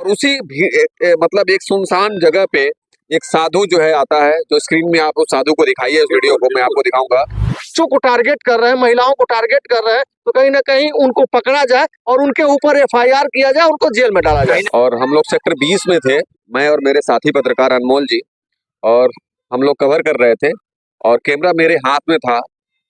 और उसी मतलब एक सुनसान जगह पे एक साधु जो है आता है, जो स्क्रीन में आप उस साधु को दिखाइए, इस वीडियो को मैं आपको दिखाऊंगा। बच्चों को टारगेट कर रहे हैं, महिलाओं को टारगेट कर रहे हैं, तो कहीं ना कहीं उनको पकड़ा जाए और उनके ऊपर एफआईआर किया जाए, उनको जेल में डाला जाए। और हम लोग सेक्टर 20 में थे, मैं और मेरे साथी पत्रकार अनमोल जी, और हम लोग कवर कर रहे थे और कैमरा मेरे हाथ में था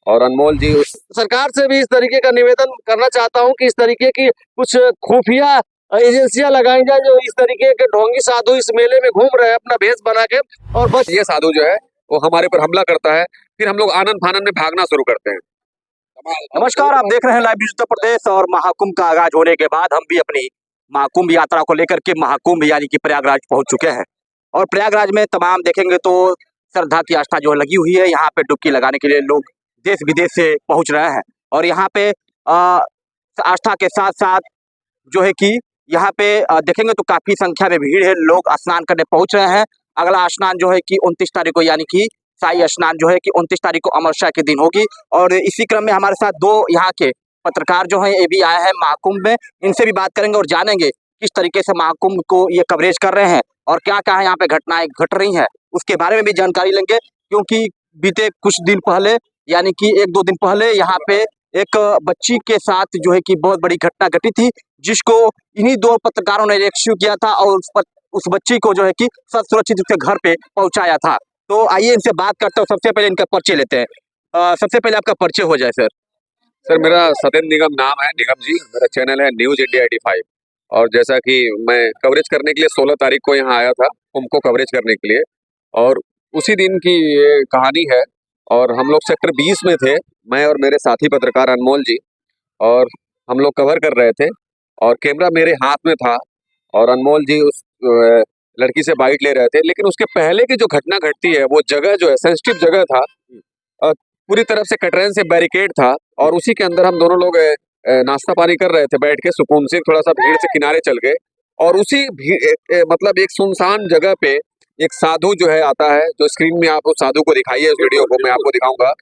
और अनमोल जी उस सरकार से भी इस तरीके का निवेदन करना चाहता हूं कि इस तरीके की कुछ खुफिया एजेंसियां लगाई जाए, जो इस तरीके के ढोंगी साधु इस मेले में घूम रहे हैं अपना भेष बना के, और बस ये साधु जो है वो हमारे पर हमला करता है, फिर हम लोग आनन फानन में भागना शुरू करते हैं। नमस्कार, आप देख रहे हैं लाइव न्यूज उत्तर प्रदेश। और महाकुंभ का आगाज होने के बाद हम भी अपनी महाकुंभ यात्रा को लेकर के महाकुंभ यानी कि प्रयागराज पहुंच चुके हैं। और प्रयागराज में तमाम देखेंगे तो श्रद्धा की आस्था जो लगी हुई है। यहाँ पे डुबकी लगाने के लिए लोग देश विदेश से पहुंच रहे हैं। और यहाँ पे आस्था के साथ साथ जो है कि यहाँ पे देखेंगे तो काफी संख्या में भीड़ है, लोग स्नान करने पहुंच रहे हैं। अगला स्नान जो है कि 29 तारीख को यानी कि शाही स्नान जो है कि 29 तारीख को अमावस्या के दिन होगी। और इसी क्रम में हमारे साथ दो यहाँ के पत्रकार जो हैं ये भी आए हैं महाकुंभ में। इनसे भी बात करेंगे और जानेंगे किस तरीके से महाकुंभ को ये कवरेज कर रहे हैं और क्या क्या यहाँ पे घटनाएं घट रही हैं, उसके बारे में भी जानकारी लेंगे। क्योंकि बीते कुछ दिन पहले यानी कि 1-2 दिन पहले यहाँ पे एक बच्ची के साथ जो है कि बहुत बड़ी घटना घटी थी, जिसको इन्हीं दो पत्रकारों ने रेस्क्यू किया था और उस बच्ची को जो है कि सुरक्षित उसके घर पे पहुंचाया था। तो आइए इनसे बात करते हैं। सबसे पहले इनका परिचय लेते हैं। सबसे पहले आपका परिचय हो जाए सर। सर मेरा सत्येंद्र निगम नाम है, निगम जी। मेरा चैनल है न्यूज इंडिया 85। और जैसा कि मैं कवरेज करने के लिए 16 तारीख को यहाँ आया था कुंभ को कवरेज करने के लिए, और उसी दिन की ये कहानी है। और हम लोग सेक्टर 20 में थे, मैं और मेरे साथी पत्रकार अनमोल जी, और हम लोग कवर कर रहे थे और कैमरा मेरे हाथ में था और अनमोल जी उस लड़की से बाइट ले रहे थे। लेकिन उसके पहले की जो घटना घटती है वो जगह जो है सेंसिटिव जगह था, पूरी तरफ से कटरैन से बैरिकेड था और उसी के अंदर हम दोनों लोग नाश्ता पानी कर रहे थे बैठ के सुकून से, थोड़ा सा भीड़ से किनारे चल गए। और उसी मतलब एक सुनसान जगह पे एक साधु जो है आता है, जो स्क्रीन में आप उस साधु को दिखाइए, इस वीडियो को मैं आपको दिखाऊंगा।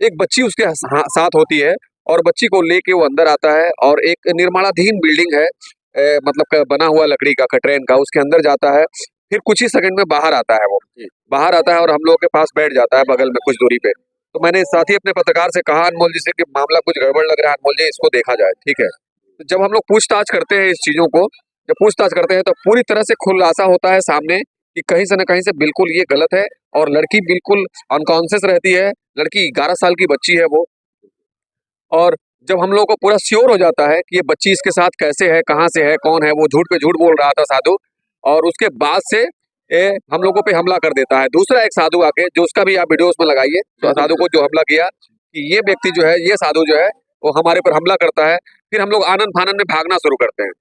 एक बच्ची उसके साथ होती है और बच्ची को लेके वो अंदर आता है और एक निर्माणाधीन बिल्डिंग है, मतलब बना हुआ लकड़ी का कटरैन का, उसके अंदर जाता है। फिर कुछ ही सेकंड में बाहर आता है, वो बाहर आता है और हम लोग के पास बैठ जाता है बगल में कुछ दूरी पे। तो मैंने साथ ही अपने पत्रकार से कहा अनमोल जी से कि मामला कुछ गड़बड़ लग रहा है अनमोल जी, इसको देखा जाए, ठीक है। तो जब हम लोग पूछताछ करते हैं इस चीजों को, जब पूछताछ करते हैं तो पूरी तरह से खुलासा होता है सामने कि कहीं से न कहीं से बिल्कुल ये गलत है और लड़की बिल्कुल अनकॉन्शियस रहती है। लड़की 11 साल की बच्ची है वो। और जब हम लोग को पूरा श्योर हो जाता है कि ये बच्ची इसके साथ कैसे है, कहाँ से है, कौन है, वो झूठ पे झूठ बोल रहा था साधु, और उसके बाद से हम लोगों पे हमला कर देता है। दूसरा एक साधु आके, जो उसका भी आप वीडियो उसमें लगाइए, तो साधु को जो हमला किया कि ये व्यक्ति जो है, ये साधु जो है वो हमारे पर हमला करता है। फिर हम लोग आनन फानन में भागना शुरू करते हैं।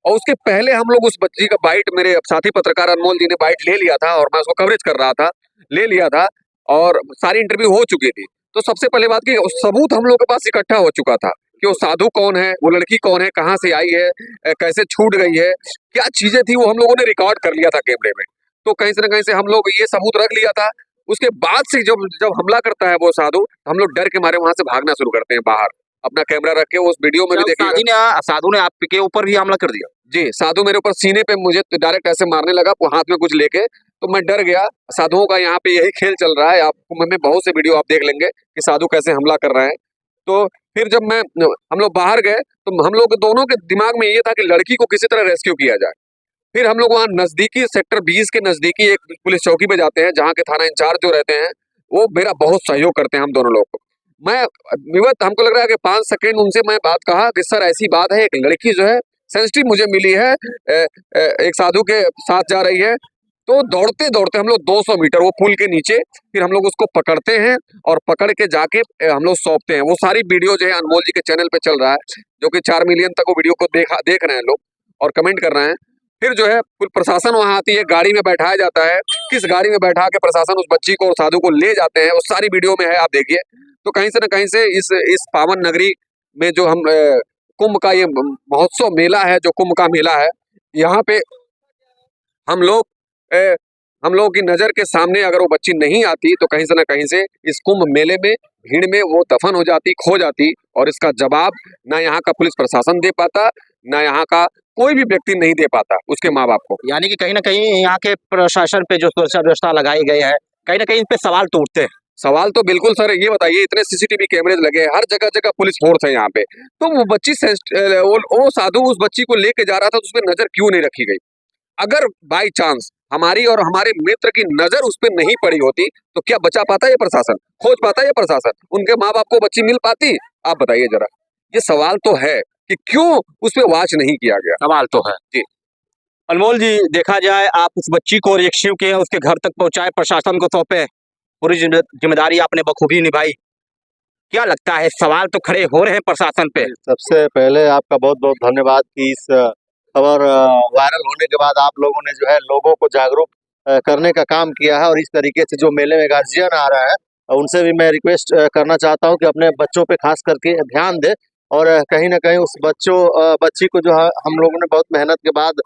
और उसके पहले हम लोग उस बच्ची का बाइट, मेरे साथी पत्रकार अनमोल जी ने बाइट ले लिया था और मैं उसको कवरेज कर रहा था, ले लिया था और सारी इंटरव्यू हो चुकी थी। तो सबसे पहले बात की सबूत हम लोग के पास इकट्ठा हो चुका था कि वो साधु कौन है, वो लड़की कौन है, कहाँ से आई है, कैसे छूट गई है, क्या चीजें थी, वो हम लोगों ने रिकॉर्ड कर लिया था कैमरे में। तो कहीं से न कहीं से हम लोग ये सबूत रख लिया था। उसके बाद से जब जब हमला करता है वो साधु, हम लोग डर के मारे वहां से भागना शुरू करते हैं बाहर, अपना कैमरा रख के। उस वीडियो में भी देखिएगा, साधु ने आपके ऊपर भी हमला कर दिया। जी, साधु मेरे ऊपर सीने पे मुझे डायरेक्ट ऐसे मारने लगा हाथ में कुछ लेके, तो मैं डर गया। साधुओं का यहाँ पे यही खेल चल रहा है, आपको मैं बहुत से वीडियो आप देख लेंगे कि साधु कैसे हमला कर रहे हैं। तो फिर जब हम लोग बाहर गए तो हम लोग दोनों के दिमाग में ये था कि लड़की को किसी तरह रेस्क्यू किया जाए। फिर हम लोग वहाँ नजदीकी सेक्टर 20 के नजदीकी एक पुलिस चौकी पे जाते हैं, जहाँ के थाना इंचार्ज जो रहते हैं वो मेरा बहुत सहयोग करते हैं हम दोनों लोग को। मैं विवत हमको लग रहा है कि 5 सेकंड उनसे मैं बात कहा कि सर ऐसी बात है, एक लड़की जो है सेंसिटिव मुझे मिली है, एक साधु के साथ जा रही है। तो दौड़ते दौड़ते हम लोग 200 मीटर वो पुल के नीचे, फिर हम लोग उसको पकड़ते हैं और पकड़ के जाके हम लोग सौंपते हैं। वो सारी वीडियो जो है अनमोल जी के चैनल पे चल रहा है, जो कि 4 मिलियन तक वो वीडियो को देख रहे हैं लोग और कमेंट कर रहे हैं। फिर जो है कुल प्रशासन वहां आती है, गाड़ी में बैठाया जाता है। किस गाड़ी में बैठा के प्रशासन उस बच्ची को और साधु को ले जाते हैं, वो सारी वीडियो में है, आप देखिए। तो कहीं से न कहीं से इस पावन नगरी में जो हम कुंभ का ये महोत्सव मेला है, जो कुंभ का मेला है, यहाँ पे हम लोगों की नजर के सामने अगर वो बच्ची नहीं आती तो कहीं से न कहीं से इस कुंभ मेले में भीड़ में वो दफन हो जाती, खो जाती, और इसका जवाब ना यहाँ का पुलिस प्रशासन दे पाता, ना यहाँ का कोई भी व्यक्ति नहीं दे पाता उसके माँ बाप को। यानी कि कहीं ना कहीं यहाँ के प्रशासन पे जो सुरक्षा व्यवस्था लगाई गई है, कहीं ना कहीं इन पे सवाल तो उठते हैं। सवाल तो बिल्कुल सर, ये बताइए इतने सीसीटीवी कैमरे लगे हैं, हर जगह जगह पुलिस फोर्स है यहाँ पे, तो वो बच्ची वो साधु उस बच्ची को लेके जा रहा था तो उस पर नजर क्यों नहीं रखी गई? अगर बाई चांस हमारी और हमारे मित्र की नजर उस पर नहीं पड़ी होती तो क्या बचा पाता ये प्रशासन, खोज पाता ये प्रशासन, उनके माँ बाप को बच्ची मिल पाती? आप बताइए जरा, ये सवाल तो है कि क्यों उस पर वॉच नहीं किया गया। सवाल तो है जी। अनमोल जी, देखा जाए आप उस बच्ची को रेस्क्यू किए, उसके घर तक पहुंचाए, प्रशासन को सौंपे, पूरी जिम्मेदारी आपने बखूबी निभाई। क्या लगता है, सवाल तो खड़े हो रहे हैं प्रशासन पे? सबसे पहले आपका बहुत बहुत धन्यवाद कि इस खबर वायरल होने के बाद आप लोगों ने जो है लोगों को जागरूक करने का काम किया है। और इस तरीके से जो मेले में गार्जियन आ रहा है उनसे भी मैं रिक्वेस्ट करना चाहता हूं कि अपने बच्चों पे खास करके ध्यान दे, और कहीं ना कहीं उस बच्ची को जो है हम लोगों ने बहुत मेहनत के बाद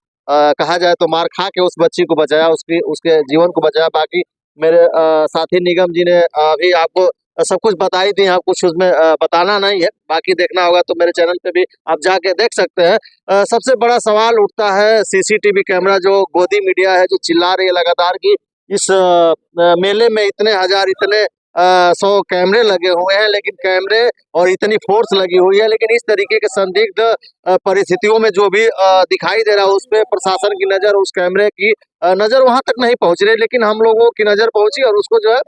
कहा जाए तो मार खा के उस बच्ची को बचाया, उसके जीवन को बचाया। बाकी मेरे साथी निगम जी ने अभी आपको सब कुछ बताई थी, आप कुछ उसमें बताना नहीं है, बाकी देखना होगा तो मेरे चैनल पे भी आप जाके देख सकते हैं। सबसे बड़ा सवाल उठता है सीसीटीवी कैमरा, जो गोदी मीडिया है जो चिल्ला रही है लगातार कि इस मेले में इतने हजार इतने 100 कैमरे लगे हुए हैं, लेकिन कैमरे और इतनी फोर्स लगी हुई है, लेकिन इस तरीके के संदिग्ध परिस्थितियों में जो भी दिखाई दे रहा है उस पर प्रशासन की नजर, उस कैमरे की नजर वहां तक नहीं पहुंच रही, लेकिन हम लोगों की नजर पहुंची और उसको जो है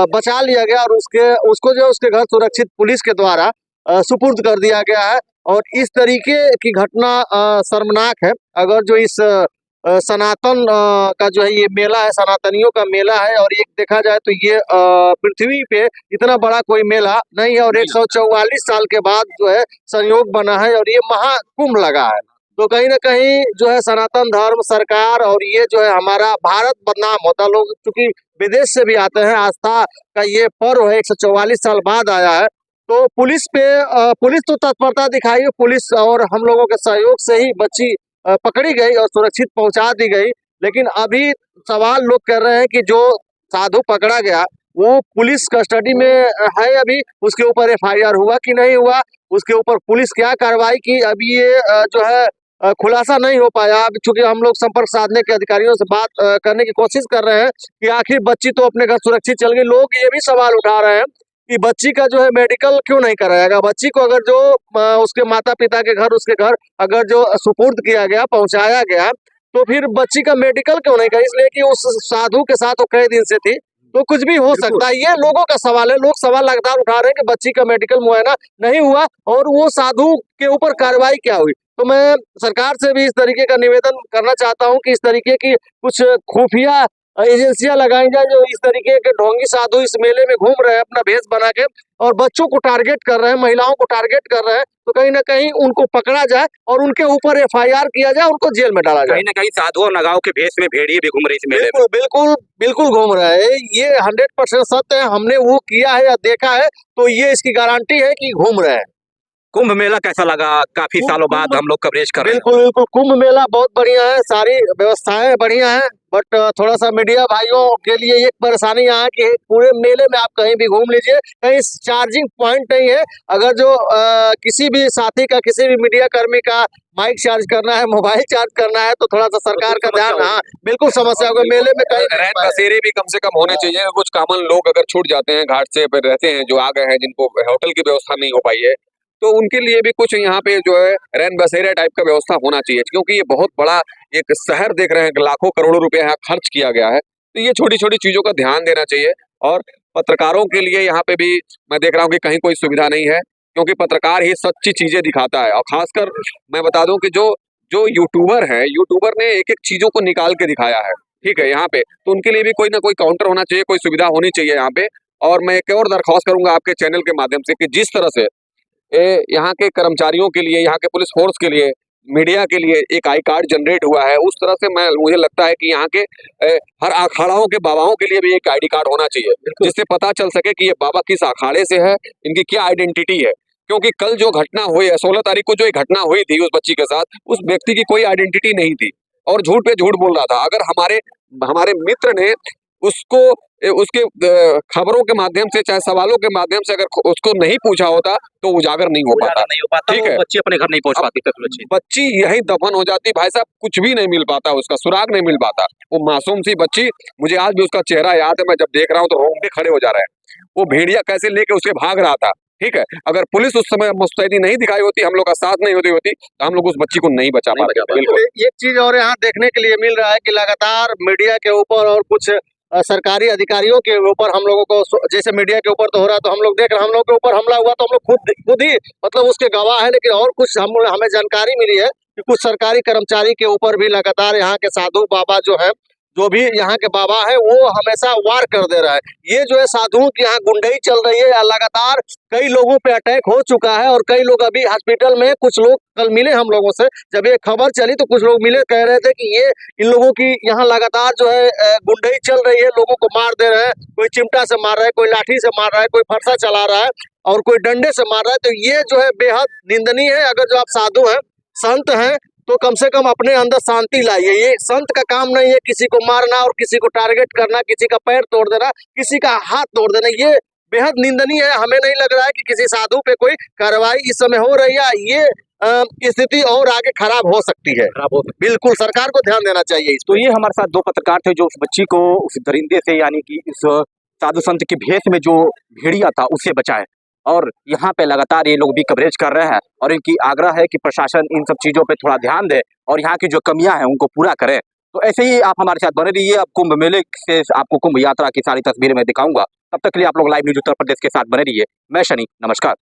बचा लिया गया और उसको जो है उसके घर सुरक्षित पुलिस के द्वारा सुपुर्द कर दिया गया है। और इस तरीके की घटना शर्मनाक है। अगर जो इस सनातन का जो है ये मेला है, सनातनियों का मेला है, और एक देखा जाए तो ये पृथ्वी पे इतना बड़ा कोई मेला नहीं है, और 144 साल के बाद जो है संयोग बना है और ये महाकुंभ लगा है। तो कहीं ना कहीं जो है सनातन धर्म, सरकार और ये जो है हमारा भारत बदनाम होता, लोग चूंकि विदेश से भी आते हैं, आस्था का ये पर्व है 144 साल बाद आया है, तो पुलिस तो तत्परता दिखाई, पुलिस और हम लोगों के सहयोग से ही बच्ची पकड़ी गई और सुरक्षित पहुंचा दी गई। लेकिन अभी सवाल लोग कर रहे हैं कि जो साधु पकड़ा गया वो पुलिस कस्टडी में है, अभी उसके ऊपर FIR हुआ कि नहीं हुआ, उसके ऊपर पुलिस क्या कार्रवाई की, अभी ये जो है खुलासा नहीं हो पाया। अब चूंकि हम लोग संपर्क साधने के अधिकारियों से बात करने की कोशिश कर रहे हैं कि आखिर बच्ची तो अपने घर सुरक्षित चल गई, लोग ये भी सवाल उठा रहे हैं कि बच्ची का जो है मेडिकल क्यों नहीं कराया गया। बच्ची को अगर जो उसके माता पिता के घर, उसके घर अगर जो सुपुर्द किया गया, पहुंचाया गया, तो फिर बच्ची का मेडिकल क्यों नहीं करा? इसलिए कि उस साधु के साथ वो कई दिन से थी, तो कुछ भी हो सकता है। ये लोगों का सवाल है, लोग सवाल लगातार उठा रहे हैं कि बच्ची का मेडिकल मुआयना नहीं हुआ और वो साधु के ऊपर कार्रवाई क्या हुई। तो मैं सरकार से भी इस तरीके का निवेदन करना चाहता हूं कि इस तरीके की कुछ खुफिया एजेंसियां लगाई जाए जो इस तरीके के ढोंगी साधु इस मेले में घूम रहे हैं अपना भेष बना के और बच्चों को टारगेट कर रहे हैं, महिलाओं को टारगेट कर रहे हैं, तो कहीं ना कहीं उनको पकड़ा जाए और उनके ऊपर FIR किया जाए, उनको जेल में डाला जाए। कहीं ना कहीं साधु और नगाओं के भेष में भेड़िए भी घूम रही इस मेले में। बिल्कुल बिल्कुल बिल्कुल घूम रहा है, ये 100% सत्य है। हमने वो किया है या देखा है, तो ये इसकी गारंटी है कि घूम रहे हैं। कुंभ मेला कैसा लगा? काफी सालों बाद हम लोग कवरेज कर रहे हैं। बिल्कुल बिल्कुल, कुंभ मेला बहुत बढ़िया है, सारी व्यवस्थाएं बढ़िया है, बट थोड़ा सा मीडिया भाइयों के लिए एक परेशानी यहाँ है कि पूरे मेले में आप कहीं भी घूम लीजिए, कहीं चार्जिंग पॉइंट नहीं है। अगर जो किसी भी साथी का, किसी भी मीडिया कर्मी का माइक चार्ज करना है, मोबाइल चार्ज करना है, तो थोड़ा सा सरकार का ध्यान, हाँ बिल्कुल समस्या होगा। मेले में कहीं रैन बसेरे भी कम से कम होने चाहिए। कुछ कॉमन लोग अगर छूट जाते हैं घाट से, फिर रहते हैं जो आ गए हैं, जिनको होटल की व्यवस्था नहीं हो पाई है, तो उनके लिए भी कुछ यहाँ पे जो है रैन बसेरा टाइप का व्यवस्था होना चाहिए, क्योंकि ये बहुत बड़ा एक शहर देख रहे हैं, लाखों करोड़ों रुपए यहाँ खर्च किया गया है, तो ये छोटी छोटी चीजों का ध्यान देना चाहिए। और पत्रकारों के लिए यहाँ पे भी मैं देख रहा हूँ कि कहीं कोई सुविधा नहीं है, क्योंकि पत्रकार ही सच्ची चीजें दिखाता है। और खासकर मैं बता दूं कि जो यूट्यूबर है, यूट्यूबर ने एक एक चीजों को निकाल के दिखाया है, ठीक है, यहाँ पे तो उनके लिए भी कोई ना कोई काउंटर होना चाहिए, कोई सुविधा होनी चाहिए यहाँ पे। और मैं एक और दरख्वास्त करूंगा आपके चैनल के माध्यम से कि जिस तरह से यहाँ के कर्मचारियों के लिए, यहाँ के पुलिस फोर्स के लिए, मीडिया के लिए एक आई कार्ड जनरेट हुआ है, उस तरह से मुझे लगता है कि यहाँ के हर अखाड़ाओं के बाबाओं के लिए भी एक ID कार्ड होना चाहिए, जिससे पता चल सके कि ये बाबा किस अखाड़े से है, इनकी क्या आइडेंटिटी है। क्योंकि कल जो घटना हुई है, 16 तारीख को जो एक घटना हुई थी उस बच्ची के साथ, उस व्यक्ति की कोई आइडेंटिटी नहीं थी और झूठ पे झूठ बोल रहा था। अगर हमारे मित्र ने उसको उसके खबरों के माध्यम से, चाहे सवालों के माध्यम से अगर उसको नहीं पूछा होता तो उजागर नहीं हो पाता। नहीं हो पाता, ठीक वो है। बच्ची अपने घर नहीं पहुंच पाती तक बच्ची। बच्ची यहीं दफन हो जाती भाई साहब, कुछ भी नहीं मिल पाता, उसका सुराग नहीं मिल पाता। वो मासूम सी बच्ची, मुझे आज भी उसका चेहरा याद है, मैं जब देख रहा हूँ तो रोंगटे खड़े हो जा रहे हैं। वो भेड़िया कैसे लेके उसके भाग रहा था। ठीक है, अगर पुलिस उस समय मुस्तैदी नहीं दिखाई होती, हम लोग का साथ नहीं होती तो हम लोग उस बच्ची को नहीं बचा पाते। बिल्कुल। एक चीज और यहाँ देखने के लिए मिल रहा है कि लगातार मीडिया के ऊपर और कुछ सरकारी अधिकारियों के ऊपर हम लोगों को, जैसे मीडिया के ऊपर तो हो रहा है तो हम लोग देख रहे हैं, हम लोग के ऊपर हमला हुआ तो हम लोग खुद ही मतलब उसके गवाह है। लेकिन और कुछ हमें जानकारी मिली है कि कुछ सरकारी कर्मचारी के ऊपर भी लगातार यहाँ के साधु बाबा जो है, जो भी यहाँ के बाबा है, वो हमेशा वार कर दे रहा है। ये जो है साधुओं की यहाँ गुंडई चल रही है, लगातार कई लोगों पे अटैक हो चुका है और कई लोग अभी हॉस्पिटल में, कुछ लोग कल मिले हम लोगों से, जब ये खबर चली तो कुछ लोग मिले, कह रहे थे कि ये इन लोगों की यहाँ लगातार जो है गुंडई चल रही है, लोगों को मार दे रहे हैं, कोई चिमटा से मार रहा है, कोई लाठी से मार रहा है, कोई फरसा चला रहा है और कोई डंडे से मार रहा है। तो ये जो है बेहद निंदनीय है। अगर जो आप साधु हैं, संत हैं, तो कम से कम अपने अंदर शांति लाइए। ये संत का काम नहीं है किसी को मारना और किसी को टारगेट करना, किसी का पैर तोड़ देना, किसी का हाथ तोड़ देना। ये बेहद निंदनीय है। हमें नहीं लग रहा है कि किसी साधु पे कोई कार्रवाई इस समय हो रही है। ये स्थिति और आगे खराब हो सकती है। बिल्कुल सरकार को ध्यान देना चाहिए इस तो ये हमारे साथ दो पत्रकार थे जो उस बच्ची को उस दरिंदे से, यानी कि इस साधु संत के भेष में जो भेड़िया था उससे बचाए, और यहाँ पे लगातार ये लोग भी कवरेज कर रहे हैं और इनकी आग्रह है कि प्रशासन इन सब चीजों पे थोड़ा ध्यान दे और यहाँ की जो कमियां हैं उनको पूरा करे। तो ऐसे ही आप हमारे साथ बने रहिए। अब कुंभ मेले से आपको कुंभ यात्रा की सारी तस्वीरें मैं दिखाऊंगा। तब तक के लिए आप लोग लाइव न्यूज उत्तर प्रदेश के साथ बने रहिए। मैं शनि, नमस्कार।